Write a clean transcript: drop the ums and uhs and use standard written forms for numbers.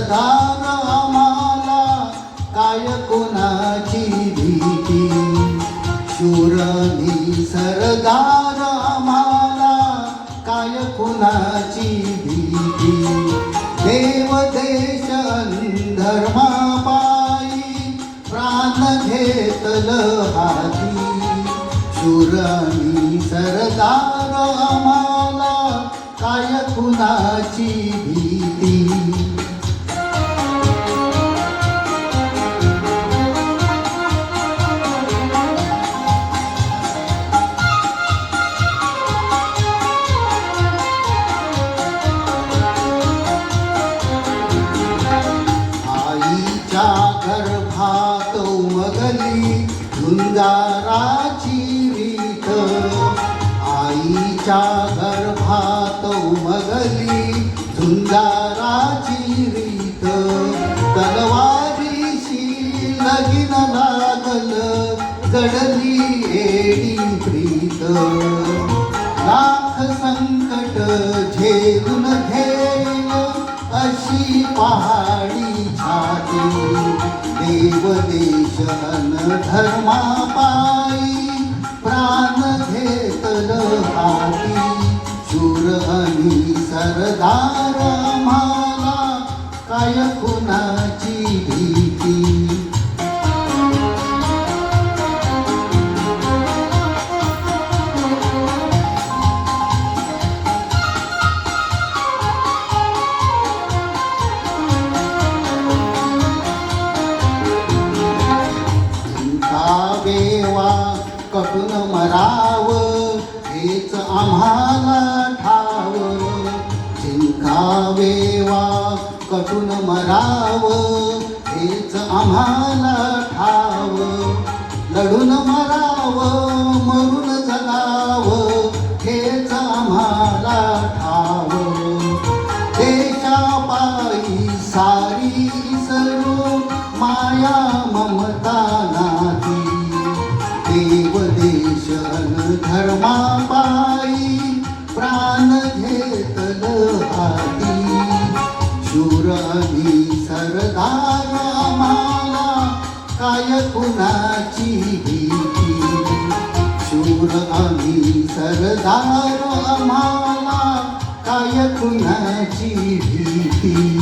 सरदार आम्हाला काय कोणाची भीती. शूर सरदार आम्हाला काय कोणाची भीती. देव देश धर्मापायी प्राण घेतल हाती. शूर सरदार आम्हाला काय कुणाची भीती. आईच्या गर्भात उमगली झुंजाराची रीत. आईच्या गर्भात उमगली झुंजाराची रीत. तलवारीशी लगीन लागल जडली एडी प्रीत. लाख संकट झेलून घेईल अशी पहाडी छाती. देव देश धर्मापायी प्राण घेतल हाती. शूर सरदार आम्हाला काय कुणाची भीती. जिंकावेवा कटून मराव हेच आम्हाला ठाव. जिंकावेवा कटून मराव हेच आम्हाला ठाव. लढून मराव मरून जगाव हेच आम्हाला ठाव. देशापायी सारी सरू माया ममता नाती. देव देश धर्मापायी प्राण घेतल हाती. शूर सरदार आम्हाला काय कुणाची भीती. शूर सरदार आम्हाला काय कुणाची भीती.